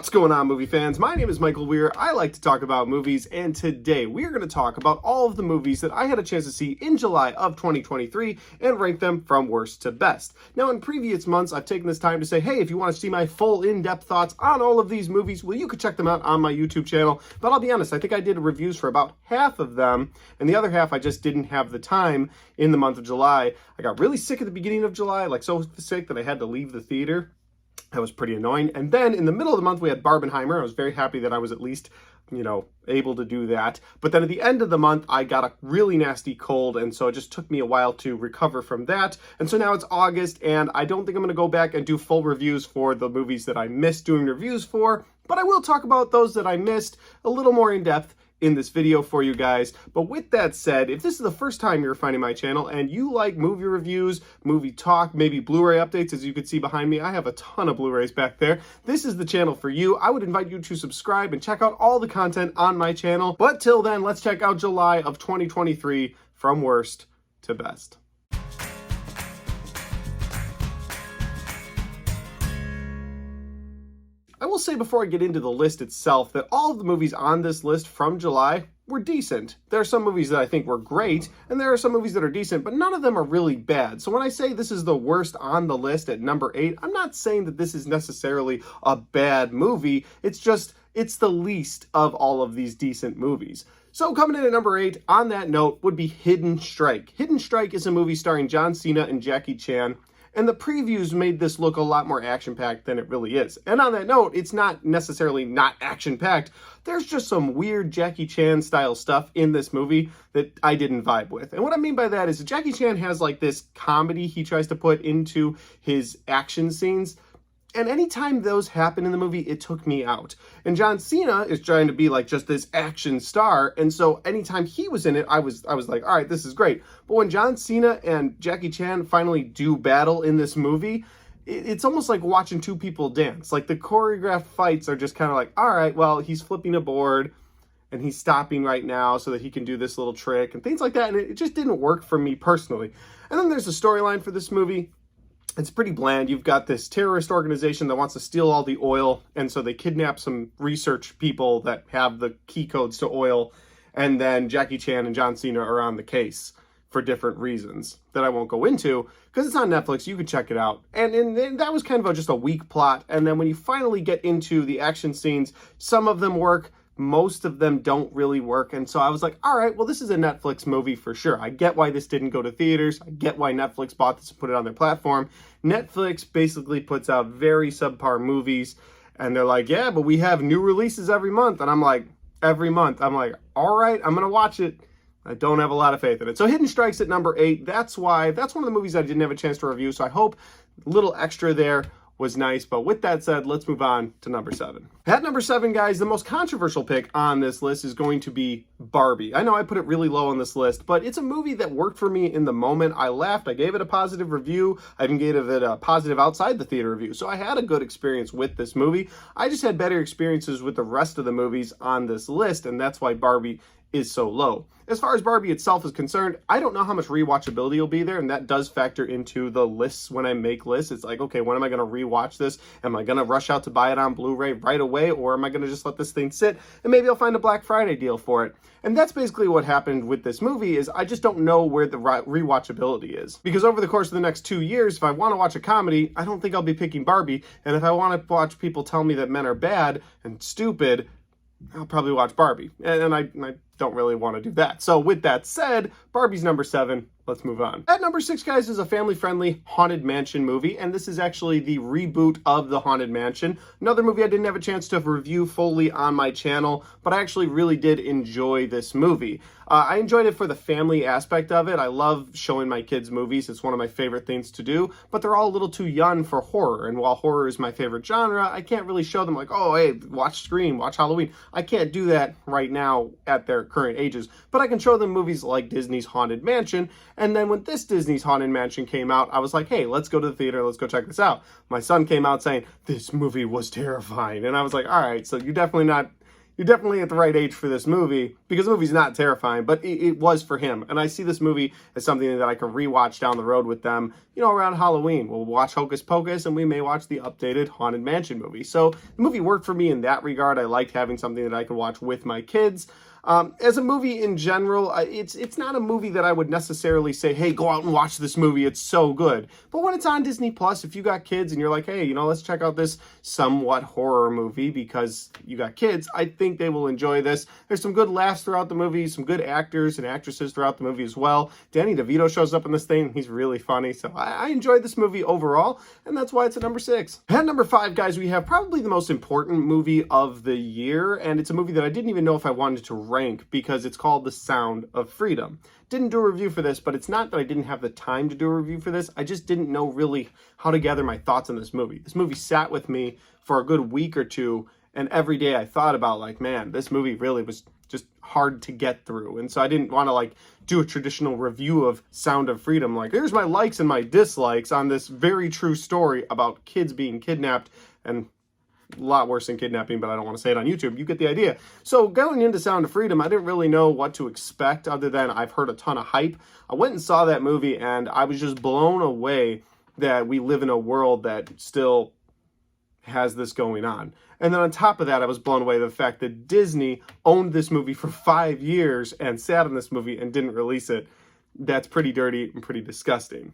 What's going on, movie fans? My name is Michael Weir. I like to talk about movies, and today we are going to talk about all of the movies that I had a chance to see in July of 2023 and rank them from worst to best. Now, in previous months, I've taken this time to say, hey, if you want to see my full in-depth thoughts on all of these movies, well, you could check them out on my YouTube channel. But I'll be honest, I think I did reviews for about half of them, and the other half I just didn't have the time in the month of July. I got really sick at the beginning of July, like so sick that I had to leave the theater. That was pretty annoying. And then in the middle of the month, we had Barbenheimer. I was very happy that I was at least, able to do that. But then at the end of the month, I got a really nasty cold. And so it just took me a while to recover from that. And so now it's August, and I don't think I'm going to go back and do full reviews for the movies that I missed doing reviews for. But I will talk about those that I missed a little more in depth in this video for you guys. But with that said, if this is the first time you're finding my channel and you like movie reviews, movie talk, maybe Blu-ray updates, as you can see behind me, I have a ton of Blu-rays back there. This is the channel for you. I would invite you to subscribe and check out all the content on my channel. But till then, let's check out July of 2023 from worst to best. I will say before I get into the list itself that all of the movies on this list from July were decent. There are some movies that I think were great, and there are some movies that are decent, but none of them are really bad. So when I say this is the worst on the list at number 8, I'm not saying that this is necessarily a bad movie. It's just, it's the least of all of these decent movies. So coming in at number 8, on that note, would be Hidden Strike. Hidden Strike is a movie starring John Cena and Jackie Chan. And the previews made this look a lot more action-packed than it really is. And on that note, it's not necessarily not action-packed. There's just some weird Jackie Chan-style stuff in this movie that I didn't vibe with. And what I mean by that is Jackie Chan has like this comedy he tries to put into his action scenes. And anytime those happen in the movie, it took me out. And John Cena is trying to be like just this action star. And so anytime he was in it, I was like, all right, this is great. But when John Cena and Jackie Chan finally do battle in this movie, it's almost like watching two people dance. Like the choreographed fights are just kind of like, all right, well, he's flipping a board and he's stopping right now so that he can do this little trick and things like that. And it just didn't work for me personally. And then there's a storyline for this movie. It's pretty bland. You've got this terrorist organization that wants to steal all the oil, and so they kidnap some research people that have the key codes to oil, and then Jackie Chan and John Cena are on the case for different reasons that I won't go into, because it's on Netflix. You can check it out. And that was kind of just a weak plot, and then when you finally get into the action scenes, some of them work, most of them don't really work. And so I was like, all right, well, this is a Netflix movie for sure. I get why this didn't go to theaters. I get why Netflix bought this and put it on their platform. Netflix basically puts out very subpar movies, and they're like, yeah, but we have new releases every month. And I'm like, every month. I'm like, all right, I'm going to watch it. I don't have a lot of faith in it. So Hidden Strike's at number 8. That's one of the movies I didn't have a chance to review. So I hope a little extra there was nice. But with that said, let's move on to number 7. At number 7, guys, the most controversial pick on this list is going to be Barbie. I know I put it really low on this list, but it's a movie that worked for me in the moment. I laughed. I gave it a positive review. I even gave it a positive outside the theater review. So I had a good experience with this movie. I just had better experiences with the rest of the movies on this list, and that's why Barbie is so low. As far as Barbie itself is concerned, I don't know how much rewatchability will be there, and that does factor into the lists when I make lists. It's like, okay, when am I going to rewatch this? Am I going to rush out to buy it on Blu-ray right away, or am I going to just let this thing sit, and maybe I'll find a Black Friday deal for it? And that's basically what happened with this movie, is I just don't know where the rewatchability is. Because over the course of the next 2 years, if I want to watch a comedy, I don't think I'll be picking Barbie, and if I want to watch people tell me that men are bad and stupid, I'll probably watch Barbie, and I don't really want to do that. So with that said, Barbie's number 7. Let's move on. At number 6, guys, is a family-friendly Haunted Mansion movie, and this is actually the reboot of the Haunted Mansion. Another movie I didn't have a chance to review fully on my channel, but I actually really did enjoy this movie. I enjoyed it for the family aspect of it. I love showing my kids movies. It's one of my favorite things to do, but they're all a little too young for horror, and while horror is my favorite genre, I can't really show them like, oh, hey, watch Scream, watch Halloween. I can't do that right now at their current ages, but I can show them movies like Disney's Haunted Mansion. And then when this Disney's Haunted Mansion came out, I was like, hey, let's go to the theater, let's go check this out. My son came out saying, this movie was terrifying. And I was like, all right, so you're definitely not you're definitely at the right age for this movie, because the movie's not terrifying, but it was for him. And I see this movie as something that I can rewatch down the road with them, you know, around Halloween. We'll watch Hocus Pocus, and we may watch the updated Haunted Mansion movie. So the movie worked for me in that regard. I liked having something that I could watch with my kids. As a movie in general, it's not a movie that I would necessarily say, hey, go out and watch this movie, it's so good. But when it's on Disney Plus, if you got kids and you're like, hey, you know, let's check out this somewhat horror movie because you got kids, I think they will enjoy this. There's some good laughs throughout the movie, some good actors and actresses throughout the movie as well. Danny DeVito shows up in this thing. He's really funny. So I enjoyed this movie overall, and that's why it's at number 6. At number 5, guys, we have probably the most important movie of the year, and it's a movie that I didn't even know if I wanted to rank because it's called The Sound of Freedom. Didn't do a review for this, but it's not that I didn't have the time to do a review for this. I just didn't know really how to gather my thoughts on this movie. This movie sat with me for a good week or two, and every day I thought about, like, man, this movie really was just hard to get through. And so I didn't want to, like, do a traditional review of Sound of Freedom. Like, here's my likes and my dislikes on this very true story about kids being kidnapped, and a lot worse than kidnapping, but I don't want to say it on YouTube. You get the idea. So going into Sound of Freedom, I didn't really know what to expect other than I've heard a ton of hype. I went and saw that movie, and I was just blown away that we live in a world that still has this going on. And then on top of that, I was blown away by the fact that Disney owned this movie for 5 years and sat on this movie and didn't release it. That's pretty dirty and pretty disgusting.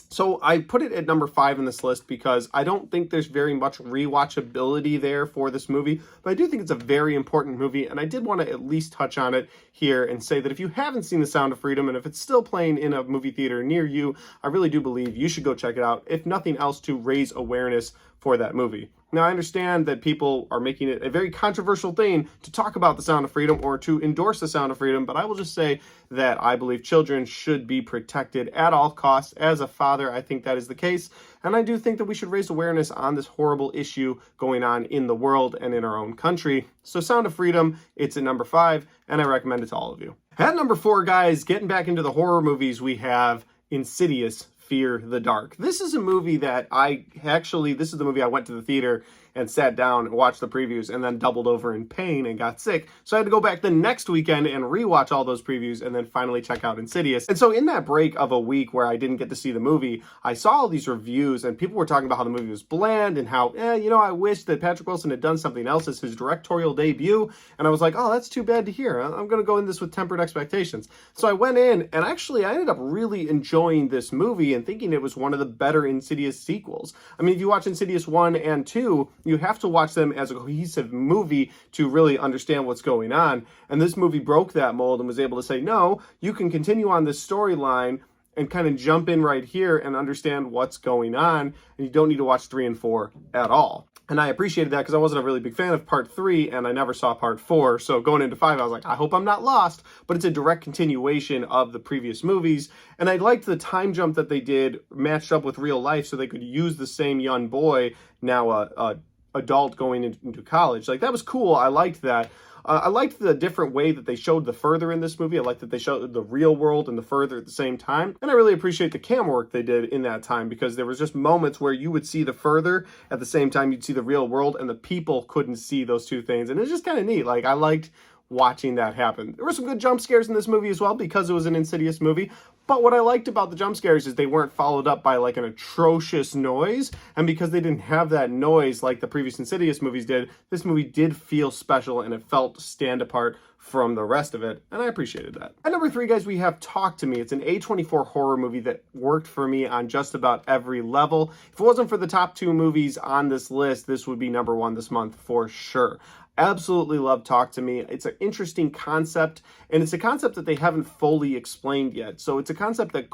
So I put it at number 5 in this list because I don't think there's very much rewatchability there for this movie, but I do think it's a very important movie, and I did want to at least touch on it here and say that if you haven't seen The Sound of Freedom, and if it's still playing in a movie theater near you, I really do believe you should go check it out, if nothing else to raise awareness for that movie. Now, I understand that people are making it a very controversial thing to talk about The Sound of Freedom or to endorse The Sound of Freedom, but I will just say that I believe children should be protected at all costs. As a father, I think that is the case, and I do think that we should raise awareness on this horrible issue going on in the world and in our own country. So Sound of Freedom, it's at number 5, and I recommend it to all of you. At number 4, guys, getting back into the horror movies, we have Insidious: Fear the Dark. This is a movie that this is the movie I went to the theater and sat down and watched the previews and then doubled over in pain and got sick. So I had to go back the next weekend and rewatch all those previews and then finally check out Insidious. And so in that break of a week where I didn't get to see the movie, I saw all these reviews and people were talking about how the movie was bland and how, I wish that Patrick Wilson had done something else as his directorial debut. And I was like, oh, that's too bad to hear. I'm going to go in this with tempered expectations. So I went in, and actually I ended up really enjoying this movie and thinking it was one of the better Insidious sequels. I mean, if you watch Insidious 1 and 2, you have to watch them as a cohesive movie to really understand what's going on. And this movie broke that mold and was able to say, no, you can continue on this storyline and kind of jump in right here and understand what's going on. And you don't need to watch 3 and 4 at all. And I appreciated that because I wasn't a really big fan of part 3 and I never saw part 4. So going into 5, I was like, I hope I'm not lost. But it's a direct continuation of the previous movies. And I liked the time jump that they did matched up with real life so they could use the same young boy, now a adult going into college. Like, that was cool. I liked that. I liked the different way that they showed the further in this movie. I liked that they showed the real world and the further at the same time. And I really appreciate the camera work they did in that time, because there was just moments where you would see the further at the same time you'd see the real world, and the people couldn't see those two things. And it was just kind of neat. Like, I liked watching that happen. There were some good jump scares in this movie as well because it was an Insidious movie. But what I liked about the jump scares is they weren't followed up by like an atrocious noise. And because they didn't have that noise like the previous Insidious movies did, this movie did feel special and it felt stand apart from the rest of it. And I appreciated that. At number 3, guys, we have Talk to Me. It's an A24 horror movie that worked for me on just about every level. If it wasn't for the top 2 movies on this list, this would be number 1 this month for sure. Absolutely love Talk to Me. It's an interesting concept, and it's a concept that they haven't fully explained yet. So it's a concept that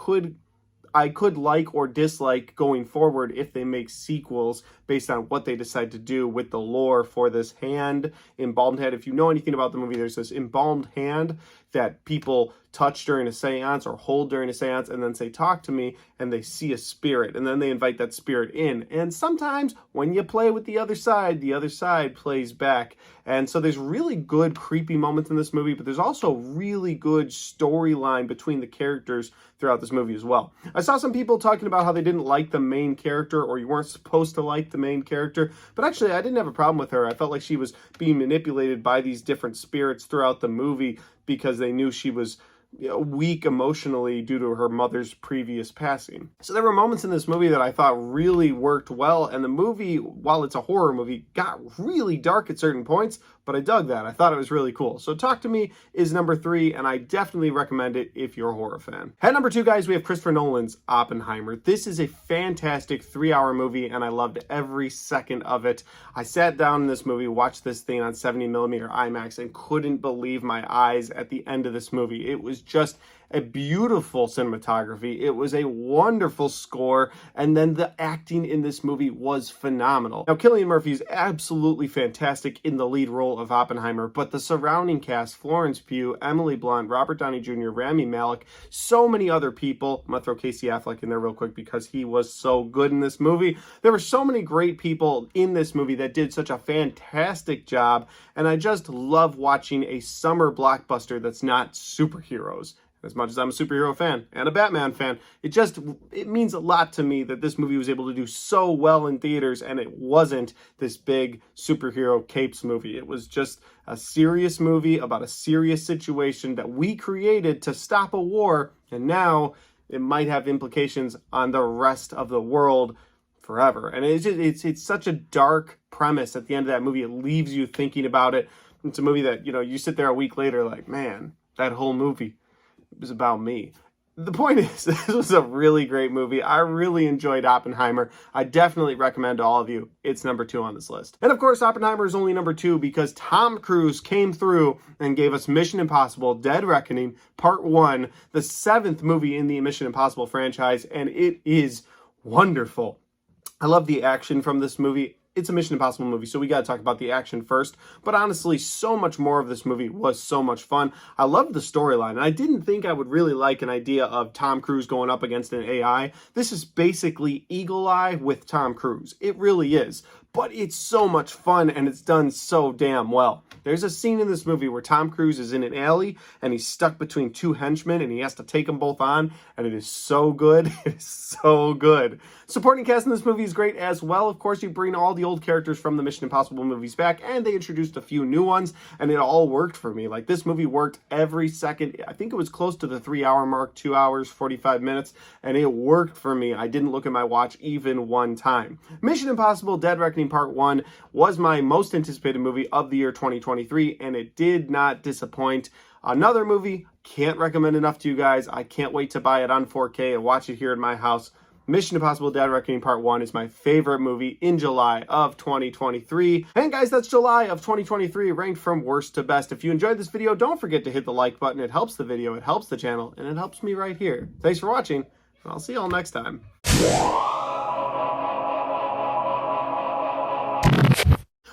I could like or dislike going forward if they make sequels based on what they decide to do with the lore for this embalmed hand. If you know anything about the movie, there's this embalmed hand that people touch during a seance or hold during a seance and then say, talk to me, and they see a spirit, and then they invite that spirit in. And sometimes when you play with the other side plays back. And so there's really good creepy moments in this movie, but there's also really good storyline between the characters throughout this movie as well. I saw some people talking about how they didn't like the main character, or you weren't supposed to like the main character, but actually I didn't have a problem with her. I felt like she was being manipulated by these different spirits throughout the movie because they knew she was weak emotionally due to her mother's previous passing. So there were moments in this movie that I thought really worked well, and the movie, while it's a horror movie, got really dark at certain points, but I dug that. I thought it was really cool. So Talk to Me is number 3, and I definitely recommend it if you're a horror fan. At number 2, guys, we have Christopher Nolan's Oppenheimer. This is a fantastic 3-hour movie, and I loved every second of it. I sat down in this movie, watched this thing on 70mm IMAX, and couldn't believe my eyes at the end of this movie. It was just a beautiful cinematography. It was a wonderful score, and then the acting in this movie was phenomenal. Now, Cillian Murphy is absolutely fantastic in the lead role of Oppenheimer, but the surrounding cast, Florence Pugh, Emily Blunt, Robert Downey Jr., Rami Malek, so many other people. I'm gonna throw Casey Affleck in there real quick because he was so good in this movie. There were so many great people in this movie that did such a fantastic job, and I just love watching a summer blockbuster that's not superheroes. As much as I'm a superhero fan and a Batman fan, it means a lot to me that this movie was able to do so well in theaters, and it wasn't this big superhero capes movie. It was just a serious movie about a serious situation that we created to stop a war, and now it might have implications on the rest of the world forever. And it's such a dark premise at the end of that movie. It leaves you thinking about it. It's a movie that, you sit there a week later like, man, that whole movie was about me. The point is, this was a really great movie. I really enjoyed Oppenheimer. I definitely recommend to all of you. It's number 2 on this list. And of course, Oppenheimer is only number 2 because Tom Cruise came through and gave us Mission Impossible: Dead Reckoning Part 1, the 7th movie in the Mission Impossible franchise, and it is wonderful. I love the action from this movie. It's a Mission Impossible movie, so we got to talk about the action first. But honestly, so much more of this movie was so much fun. I loved the storyline, and I didn't think I would really like an idea of Tom Cruise going up against an AI. This is basically Eagle Eye with Tom Cruise. It really is. But it's so much fun, and it's done so damn well. There's a scene in this movie where Tom Cruise is in an alley, and he's stuck between 2 henchmen, and he has to take them both on, and it is so good. It is so good. Supporting cast in this movie is great as well. Of course, you bring all the old characters from the Mission Impossible movies back, and they introduced a few new ones, and it all worked for me. Like, this movie worked every second. I think it was close to the 3-hour mark, 2 hours, 45 minutes, and it worked for me. I didn't look at my watch even one time. Mission Impossible: Dead Reckoning Part 1 was my most anticipated movie of the year 2023, and it did not disappoint. Another movie, can't recommend enough to you guys. I can't wait to buy it on 4K and watch it here in my house. Mission Impossible: Dead Reckoning Part 1 is my favorite movie in July of 2023. And guys, that's July of 2023, ranked from worst to best. If you enjoyed this video, don't forget to hit the like button. It helps the video, it helps the channel, and it helps me right here. Thanks for watching, and I'll see y'all next time.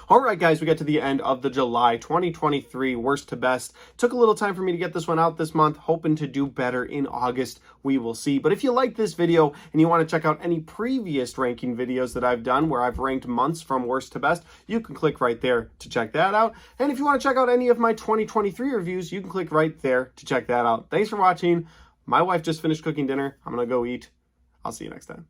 Alright guys, we got to the end of the July 2023 worst to best. Took a little time for me to get this one out this month, hoping to do better in August. We will see. But if you like this video and you want to check out any previous ranking videos that I've done where I've ranked months from worst to best, you can click right there to check that out. And if you want to check out any of my 2023 reviews, you can click right there to check that out. Thanks for watching. My wife just finished cooking dinner. I'm going to go eat. I'll see you next time.